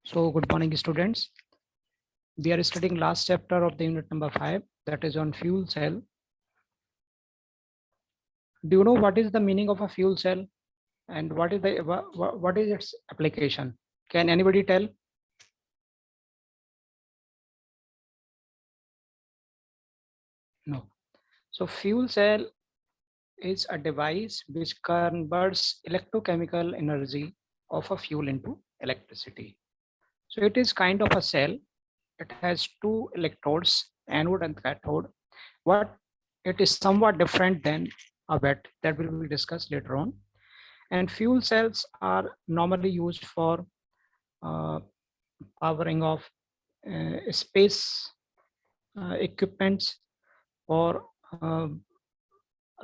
So good morning, students. We are studying last chapter of the unit number 5, that is on fuel cell. Do you know what is the meaning of a fuel cell and what is its application? Can anybody tell? No. So fuel cell is a device which converts electrochemical energy of a fuel into electricity. So it is kind of a cell. It has two electrodes, anode and cathode. What it is somewhat different than a wet, that will be discussed later on. And fuel cells are normally used for uh, powering of space equipments or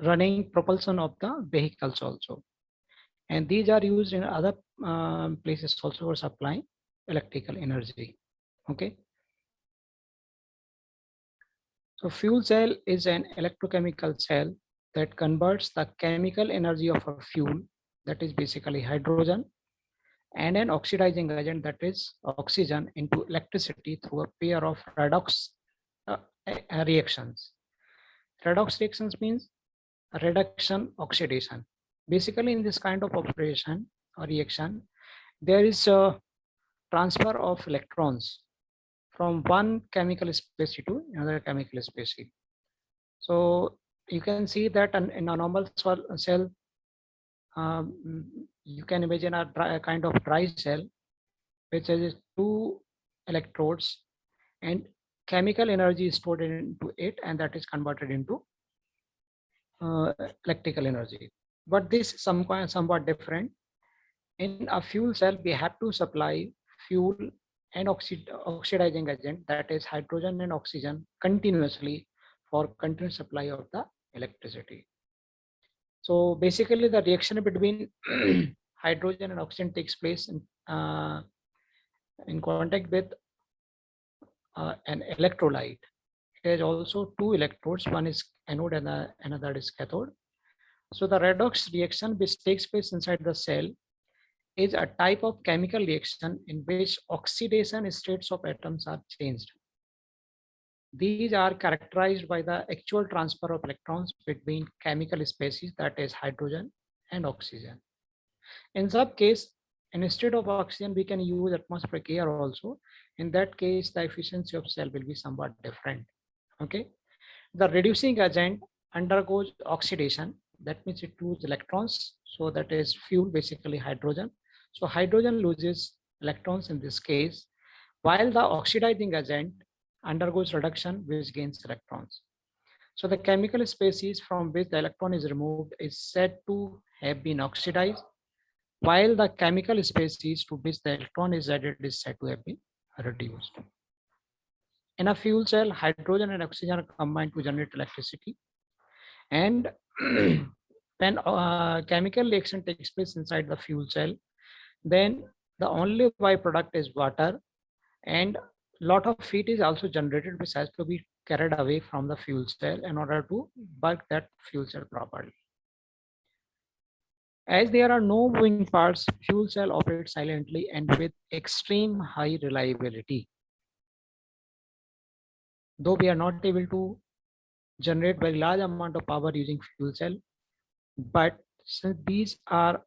running propulsion of the vehicles also. And these are used in other places also for supplying electrical energy. Okay. So fuel cell is an electrochemical cell that converts the chemical energy of a fuel, that is basically hydrogen, and an oxidizing agent, that is oxygen, into electricity through a pair of redox uh, reactions. Redox reactions means reduction oxidation. Basically, in this kind of operation or reaction, there is a transfer of electrons from one chemical species to another chemical species. So you can see that in a normal cell, you can imagine a kind of dry cell which has two electrodes, and chemical energy is stored into it, and that is converted into electrical energy. But this is somewhat different. In a fuel cell, we have to supply fuel and oxidizing agent, that is hydrogen and oxygen, continuously for continuous supply of the electricity. So basically, the reaction between hydrogen and oxygen takes place in contact with an electrolyte. It has also two electrodes, one is anode and another is cathode. So the redox reaction which takes place inside the cell is a type of chemical reaction in which oxidation states of atoms are changed. These are characterized by the actual transfer of electrons between chemical species, that is hydrogen and oxygen. In some case, instead of oxygen, we can use atmospheric air also. In that case, the efficiency of cell will be somewhat different. Okay. The reducing agent undergoes oxidation. That means it loses electrons. So that is fuel, basically hydrogen. So hydrogen loses electrons in this case, while the oxidizing agent undergoes reduction, which gains electrons. So the chemical species from which the electron is removed is said to have been oxidized, while the chemical species to which the electron is added is said to have been reduced. In a fuel cell, hydrogen and oxygen are combined to generate electricity. And when chemical reaction takes place inside the fuel cell, then the only byproduct is water, and lot of heat is also generated which has to be carried away from the fuel cell in order to work that fuel cell properly. As there are no moving parts, fuel cell operates silently and with extreme high reliability. Though we are not able to generate very large amount of power using fuel cell, but since these are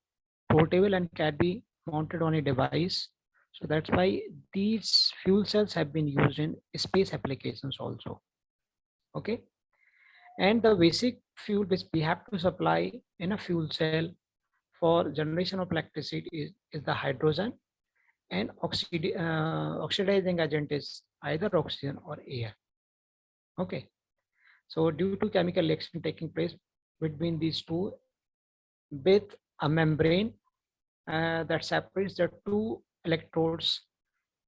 portable and can be mounted on a device, so that's why these fuel cells have been used in space applications also. Okay. And the basic fuel which we have to supply in a fuel cell for generation of electricity is the hydrogen, and oxidizing agent is either oxygen or air. Okay. So due to chemical reaction taking place between these two with a membrane that separates the two electrodes,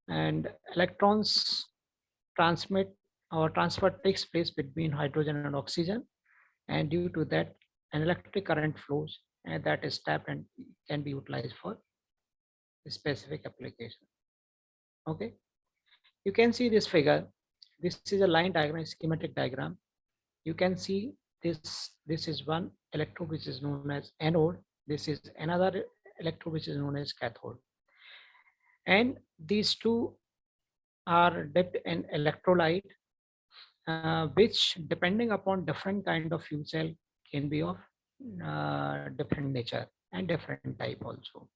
and electrons transmit or transfer takes place between hydrogen and oxygen, and due to that an electric current flows, and that is tapped and can be utilized for specific application. Okay, you can see this figure. This is a line diagram, schematic diagram. You can see this is one electrode which is known as anode. This is another electrode which is known as cathode. And these two are dipped in electrolyte, which depending upon different kind of fuel cell can be of different nature and different type also.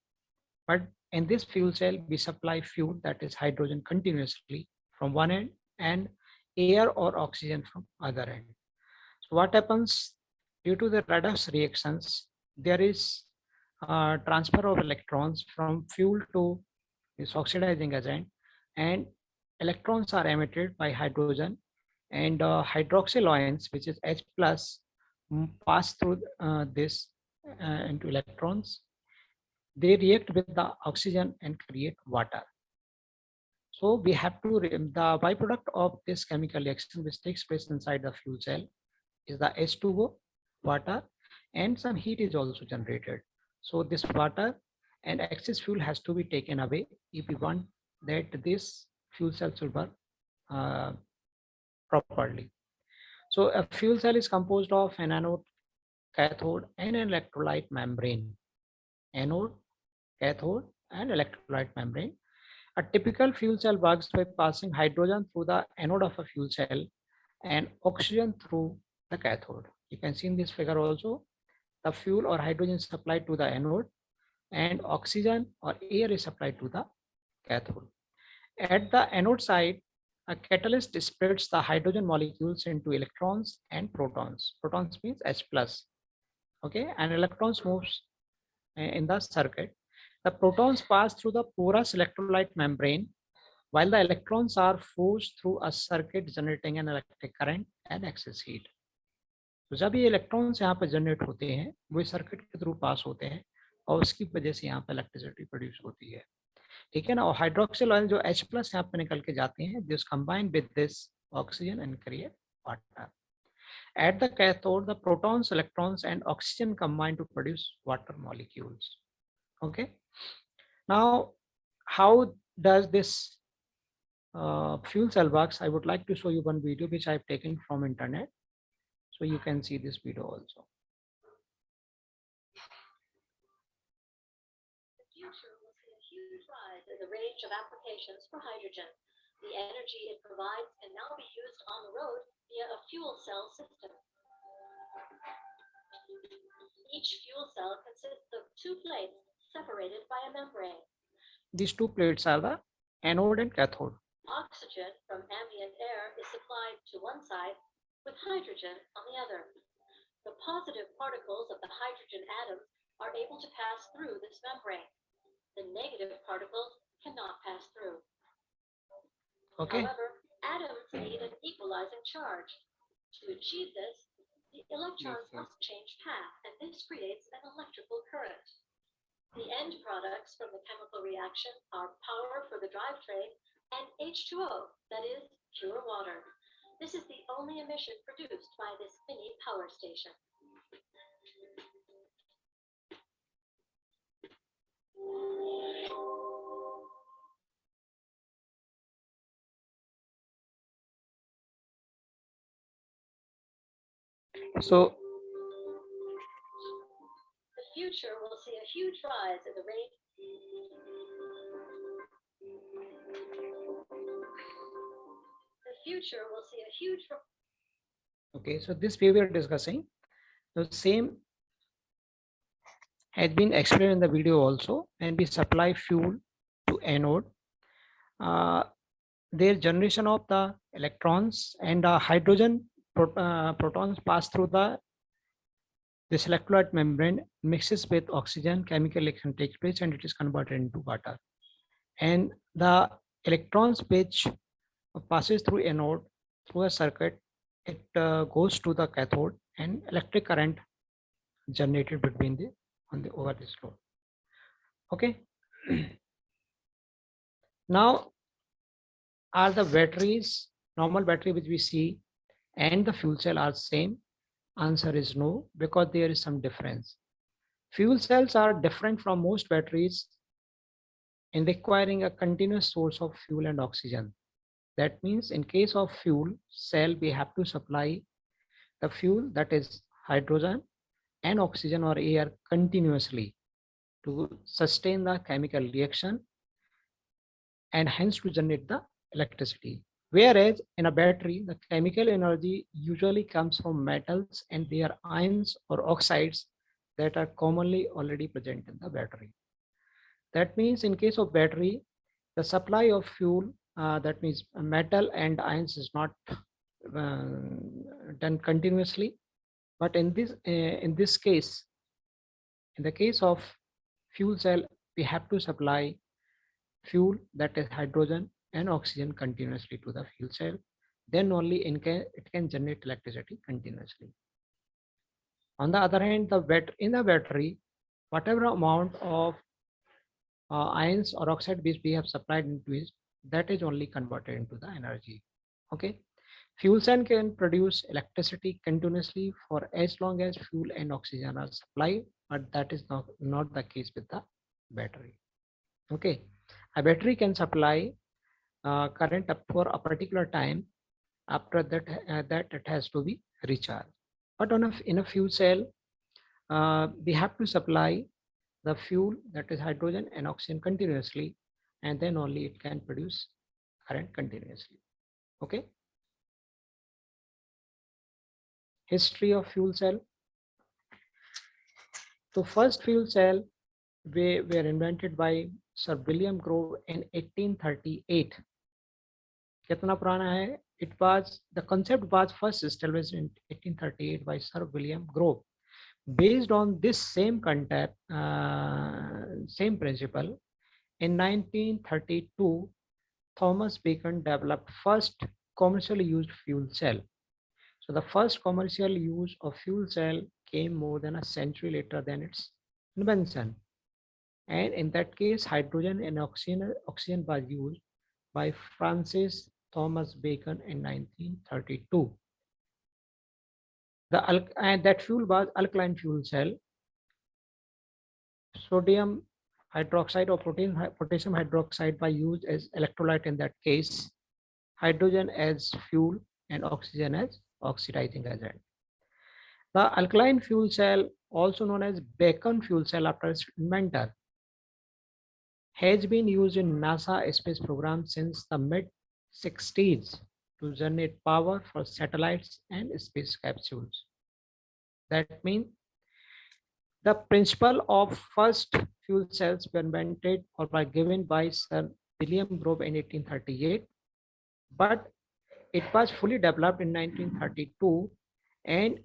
But in this fuel cell, we supply fuel that is hydrogen continuously from one end and air or oxygen from other end. So what happens due to the redox reactions, there is transfer of electrons from fuel to this oxidizing agent, and electrons are emitted by hydrogen, and hydroxyl ions, which is H plus, pass through this into electrons. They react with the oxygen and create water. So we have to, the byproduct of this chemical reaction which takes place inside the fuel cell is the H2O, water, and some heat is also generated. So this water and excess fuel has to be taken away if we want that this fuel cell will work uh, properly. So a fuel cell is composed of an anode, cathode, and an electrolyte membrane. Anode, cathode, and electrolyte membrane. A typical fuel cell works by passing hydrogen through the anode of a fuel cell and oxygen through the cathode. You can see in this figure also, the fuel or hydrogen is supplied to the anode and oxygen or air is supplied to the cathode. At the anode side, a catalyst splits the hydrogen molecules into electrons and protons. Protons means H plus. Okay, and electrons moves in the circuit. The protons pass through the porous electrolyte membrane while the electrons are forced through a circuit generating an electric current and excess heat. तो जब ये electrons यहाँ पे generate होते हैं वो circuit के through pass होते हैं और उसकी वजह से यहाँ पे इलेक्ट्रिसिटी प्रोड्यूस होती है, ठीक है ना. और हाइड्रोक्सिल ऑयल जो H प्लस यहाँ पे निकल के जाते हैं, this combine with this oxygen and create water. At the cathode, the protons, electrons, and oxygen combine to produce water molecules. Okay. Now, how does this fuel cell works? I would like to show you one video which I've taken from internet. So you can see this video also. The future will see a huge rise in the range of applications for hydrogen. The energy it provides can now be used on the road via a fuel cell system. Each fuel cell consists of two plates separated by a membrane. These two plates are the anode and cathode. Oxygen from ambient air is supplied to one side with hydrogen on the other. The positive particles of the hydrogen atoms are able to pass through this membrane. The negative particles cannot pass through. Okay. However, atoms need an equalizing charge. To achieve this, the electrons must change path, and this creates an electrical current. The end products from the chemical reaction are power for the drivetrain and H2O, that is, pure water. This is the only emission produced by this mini power station. So the future will see a huge rise in the rate. The future will see a huge. okay, so this we were discussing, the same has been explained in the video also, and we supply fuel to anode. Their generation of the electrons and the hydrogen protons pass through this electrolyte membrane, mixes with oxygen, chemical reaction takes place, and it is converted into water. And the electrons which passes through anode through a circuit, it goes to the cathode, and electric current generated between the over this load. Okay. Now, are the batteries, normal battery which we see, and the fuel cell are same? Answer is no, because there is some difference. Fuel cells are different from most batteries in requiring a continuous source of fuel and oxygen. That means in case of fuel cell, we have to supply the fuel, that is hydrogen and oxygen or air, continuously to sustain the chemical reaction. and hence to generate the electricity. Whereas in a battery, the chemical energy usually comes from metals and their ions or oxides that are commonly already present in the battery. That means in case of battery, the supply of fuel, that means metal and ions is not done continuously. But in this case, in the case of fuel cell, we have to supply fuel, that is hydrogen and oxygen, continuously to the fuel cell. Then only it can generate electricity continuously. On the other hand, in the battery, whatever amount of ions or oxide which we have supplied into it, that is only converted into the energy. Okay. Fuel cell can produce electricity continuously for as long as fuel and oxygen are supplied, but that is not the case with the battery. Okay. A battery can supply current up for a particular time. After that, that it has to be recharged. But in a fuel cell, we have to supply the fuel, that is hydrogen and oxygen, continuously, and then only it can produce current continuously. Okay. History of fuel cell. So first fuel cell were invented by Sir William Grove in 1838. कितना पुराना है? The concept was first established in 1838 by Sir William Grove. Based on this same concept, same principle, in 1932, Thomas Bacon developed first commercially used fuel cell. So the first commercial use of fuel cell came more than a century later than its invention. And in that case, hydrogen and oxygen was used by Francis Thomas Bacon in 1932. And that fuel was alkaline fuel cell. Sodium hydroxide or potassium hydroxide was used as electrolyte in that case, hydrogen as fuel, and oxygen as oxidizing agent. The alkaline fuel cell, also known as Bacon fuel cell after its inventor, has been used in NASA space program since the mid-60s to generate power for satellites and space capsules. That means the principle of first fuel cells were invented or were given by Sir William Grove in 1838, but it was fully developed in 1932 and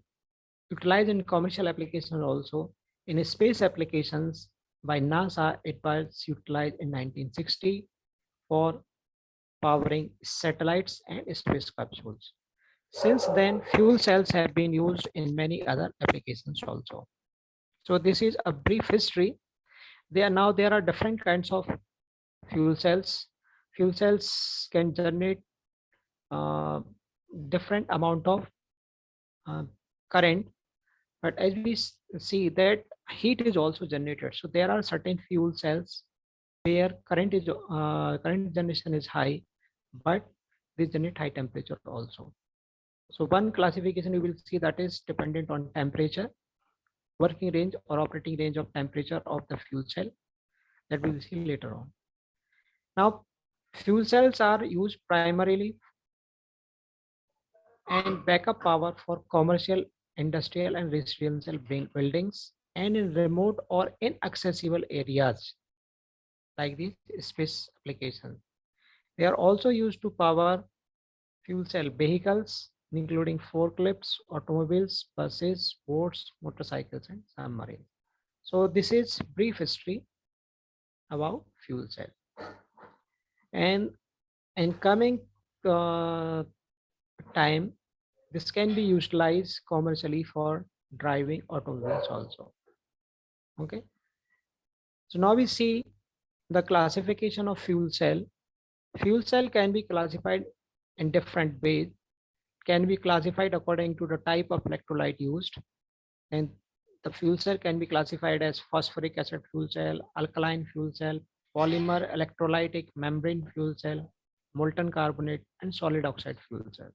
utilized in commercial applications also. In space applications by NASA, it was utilized in 1960 for powering satellites and space capsules. Since then, fuel cells have been used in many other applications also. So this is a brief history. There are different kinds of fuel cells. Fuel cells can generate different amount of current, but as we see that heat is also generated. So there are certain fuel cells where current generation is high, but they generate high temperature also. So one classification you will see that is dependent on temperature, working range or operating range of temperature of the fuel cell, that we will see later on. Now, fuel cells are used primarily and backup power for commercial, industrial, and residential buildings, and in remote or inaccessible areas like these space applications. They are also used to power fuel cell vehicles, including forklifts, automobiles, buses, boats, motorcycles, and submarines. So this is brief history about fuel cell. And in coming time, this can be utilized commercially for driving automobiles also. Okay. So now we see the classification of fuel cell. Fuel cell can be classified in different ways. Can be classified according to the type of electrolyte used, and the fuel cell can be classified as phosphoric acid fuel cell, alkaline fuel cell, polymer electrolytic membrane fuel cell, molten carbonate, and solid oxide fuel cell.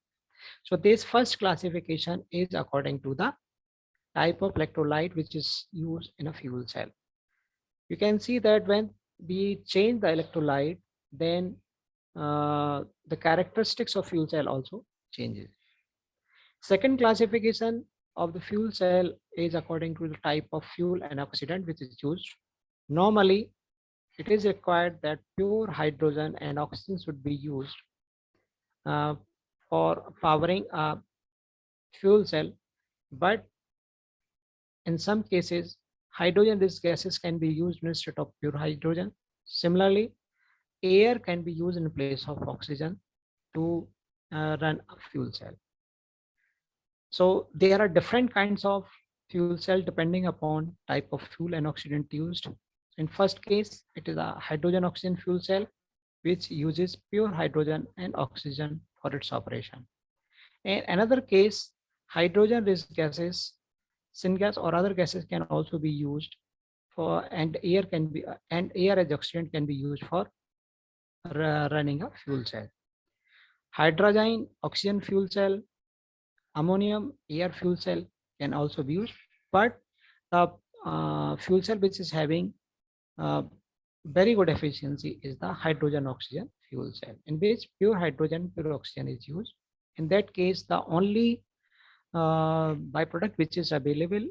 So this first classification is according to the type of electrolyte which is used in a fuel cell. You can see that when we change the electrolyte, then the characteristics of fuel cell also changes. Second classification of the fuel cell is according to the type of fuel and oxidant which is used. Normally, it is required that pure hydrogen and oxygen should be used uh, for powering a fuel cell, but in some cases, hydrogen-rich gases can be used instead of pure hydrogen. Similarly, air can be used in place of oxygen to run a fuel cell. So there are different kinds of fuel cell depending upon type of fuel and oxidant used. In first case, it is a hydrogen oxygen fuel cell which uses pure hydrogen and oxygen for its operation. In another case, hydrogen rich gases, syngas or other gases can also be used for, and air can be, and air as oxygen can be used for running a fuel cell. Hydrogen oxygen fuel cell, ammonium air fuel cell can also be used, but the fuel cell which is having uh, very good efficiency is the hydrogen oxygen fuel cell, in which pure hydrogen pure oxygen is used. In that case, the only byproduct which is available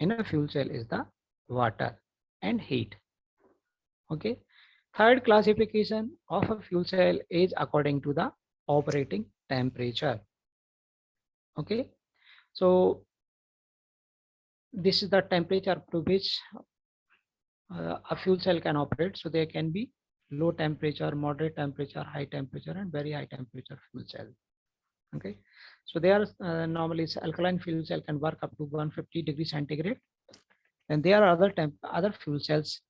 in a fuel cell is the water and heat. Okay. Third classification of a fuel cell is according to the operating temperature. Okay. So this is the temperature to which a fuel cell can operate. So there can be low temperature, moderate temperature, high temperature, and very high temperature fuel cell. Okay. So they are normally alkaline fuel cell can work up to 150 degrees centigrade. And there are other fuel cells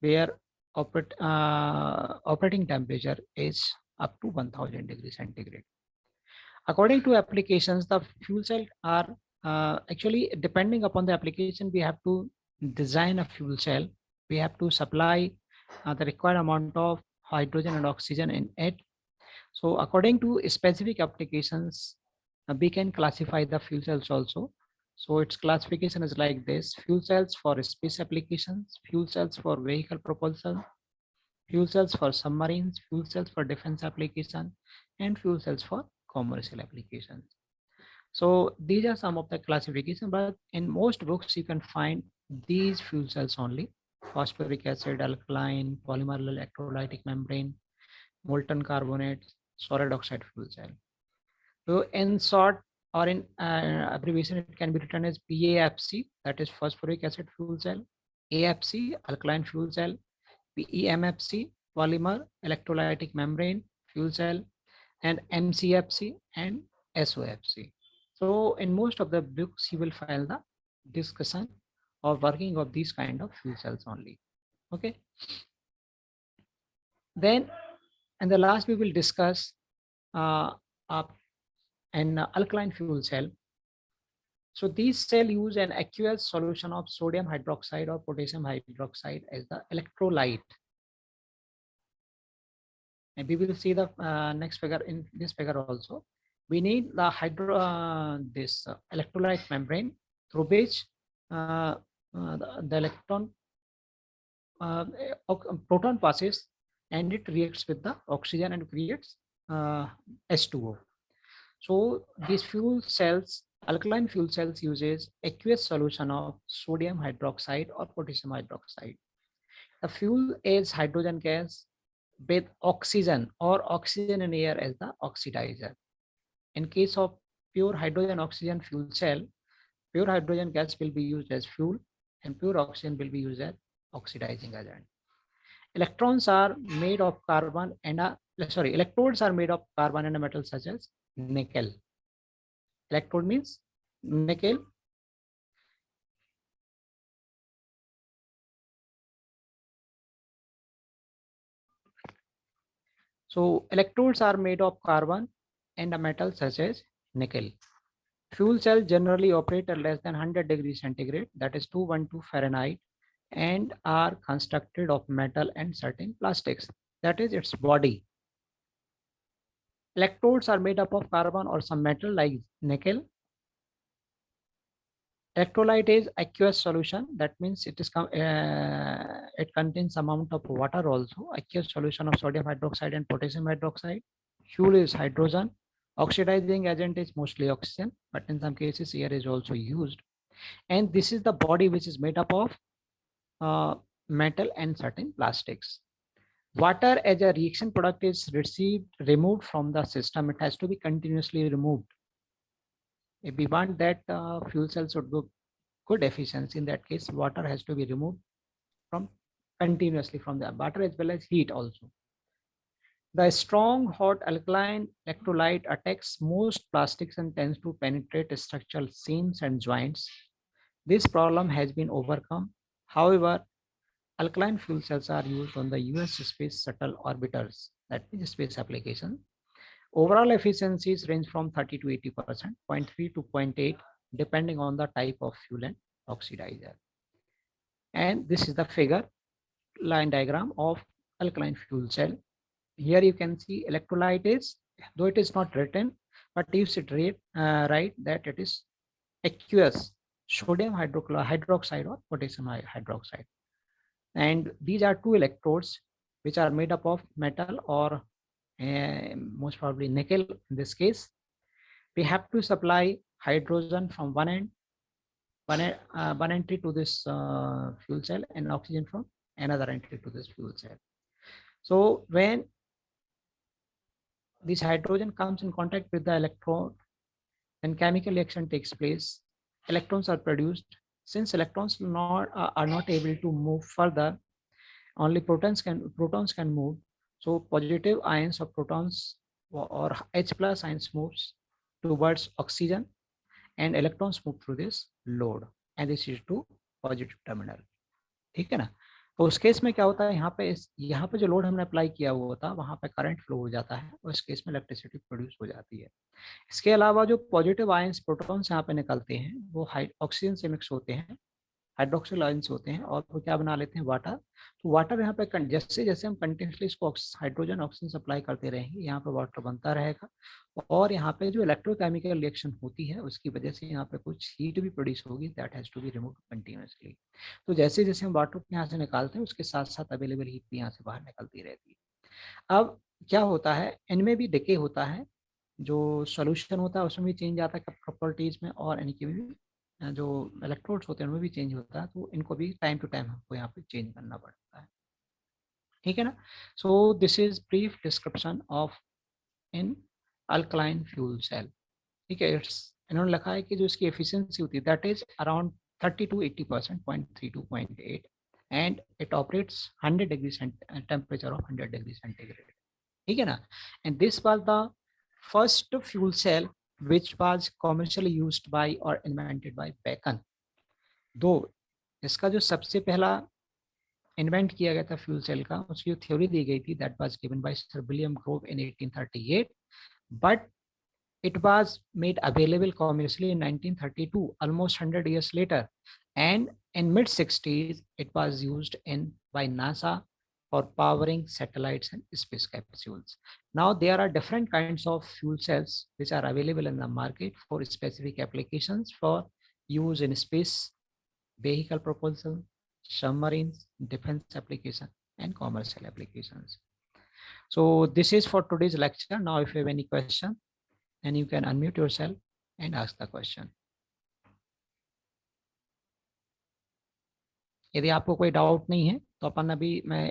where operating temperature is up to 1000 degrees centigrade. According to applications, the fuel cell are actually depending upon the application, we have to design a fuel cell. We have to supply the required amount of hydrogen and oxygen in it. So according to specific applications, we can classify the fuel cells also. So its classification is like this: fuel cells for space applications, fuel cells for vehicle propulsion, fuel cells for submarines, fuel cells for defense application, and fuel cells for commercial applications. So these are some of the classification, but in most books you can find these fuel cells only: phosphoric acid, alkaline, polymer electrolytic membrane, molten carbonate, solid oxide fuel cell. So in short, or in abbreviation, it can be written as PAFC, that is phosphoric acid fuel cell, AFC, alkaline fuel cell, PEMFC, polymer electrolytic membrane fuel cell, and MCFC and SOFC. So in most of the books, you will find the discussion or working of these kind of fuel cells only. Okay. Then, and the last we will discuss uh, an alkaline fuel cell. So these cell use an aqueous solution of sodium hydroxide or potassium hydroxide as the electrolyte. And we will see the next figure in this figure also. We need the this electrolyte membrane through which the electron proton passes and it reacts with the oxygen and creates H2O. So these fuel cells, alkaline fuel cells, uses aqueous solution of sodium hydroxide or potassium hydroxide. The fuel is hydrogen gas with oxygen or oxygen in air as the oxidizer. In case of pure hydrogen oxygen fuel cell, pure hydrogen gas will be used as fuel and pure oxygen will be used as oxidizing agent. Electrons are made of carbon and electrodes are made of carbon and a metal such as nickel. Electrode means nickel. So electrodes are made of carbon and a metal such as nickel. Fuel cells generally operate at less than 100 degrees centigrade, that is 212 Fahrenheit, and are constructed of metal and certain plastics, that is its body. Electrodes are made up of carbon or some metal like nickel. Electrolyte is aqueous solution. That means it contains amount of water also. Aqueous solution of sodium hydroxide and potassium hydroxide. Fuel is hydrogen. Oxidizing agent is mostly oxygen, but in some cases air is also used. And this is the body which is made up of metal and certain plastics. Water as a reaction product is removed from the system. It has to be continuously removed. If we want that fuel cell should go good efficiency, in that case, water has to be removed from continuously from the water as well as heat also. The strong hot alkaline electrolyte attacks most plastics and tends to penetrate structural seams and joints. This problem has been overcome. However, alkaline fuel cells are used on the US space shuttle orbiters, that is space application. Overall efficiencies range from 30 to 80%, 0.3 to 0.8, depending on the type of fuel and oxidizer. And this is the figure line diagram of alkaline fuel cell. Here you can see electrolyte is, though it is not written, but you should read right that it is aqueous sodium hydroxide or potassium hydroxide. And these are two electrodes which are made up of metal or most probably nickel in this case. We have to supply hydrogen from one entry to this fuel cell and oxygen from another entry to this fuel cell. So when this hydrogen comes in contact with the electrode and chemical reaction takes place, electrons are produced. Since electrons are not able to move further, only protons can move. So positive ions of protons or H plus ions moves towards oxygen and electrons move through this load and this is to positive terminal. ठीक है ना? तो उस case में क्या होता है, यहाँ पे जो लोड हमने अप्लाई किया हुआ था वहाँ पे करंट फ्लो हो जाता है और इस केस में इलेक्ट्रिसिटी प्रोड्यूस हो जाती है. इसके अलावा जो पॉजिटिव आयंस प्रोटॉन्स यहाँ पे निकलते हैं वो ऑक्सीजन से मिक्स होते हैं, हाइड्रोक्सिल आयंस होते हैं और वो क्या बना लेते हैं, वाटर. तो वाटर यहाँ पे जैसे जैसे हम कंटिन्यूसली इसको हाइड्रोजन ऑक्सीजन सप्लाई करते रहेंगे यहाँ पे वाटर बनता रहेगा और यहाँ पे जो इलेक्ट्रोकेमिकल रिएक्शन होती है उसकी वजह से यहाँ पे कुछ हीट भी प्रोड्यूस होगी, that has to be removed continuously. तो जैसे जैसे हम वाटर को यहाँ से निकालते हैं उसके साथ साथ अवेलेबल हीट भी यहाँ से बाहर निकलती रहती है. अब क्या होता है, इनमें भी डिके होता है, जो सोल्यूशन होता है उसमें भी चेंज आता है प्रॉपर्टीज में और इनकी भी जो इलेक्ट्रोड्स होते हैं उनमें भी चेंज होता है. तो इनको भी टाइम टू टाइम हमको यहाँ पे चेंज करना पड़ता है. ठीक है ना? So this is brief description of in alkaline fuel cell. ठीक है, इन्होंने लिखा है कि जो इसकी एफिशिएंसी होती है that is around 30 to 80%, 0.3 to 0.8, and it operates 100 degrees temperature of 100 degrees centigrade. ठीक है ना? And this was the first fuel cell which was commercially used by or invented by Bacon. दो इसका जो सबसे पहला इन्वेंट किया गया था फ्यूल सेल का, उसकी जो थ्योरी दी गई थी that was given by sir William Grove in 1838, but it was made available commercially in 1932, almost 100 years later, and in mid 60s it was used by NASA for powering satellites and space capsules. Now there are different kinds of fuel cells which are available in the market for specific applications for use in space, vehicle propulsion, submarines, defense application, and commercial applications. So this is for today's lecture. Now if you have any question, and you can unmute yourself and ask the question. यदि आपको कोई doubt नहीं है तो अपन अभी मैं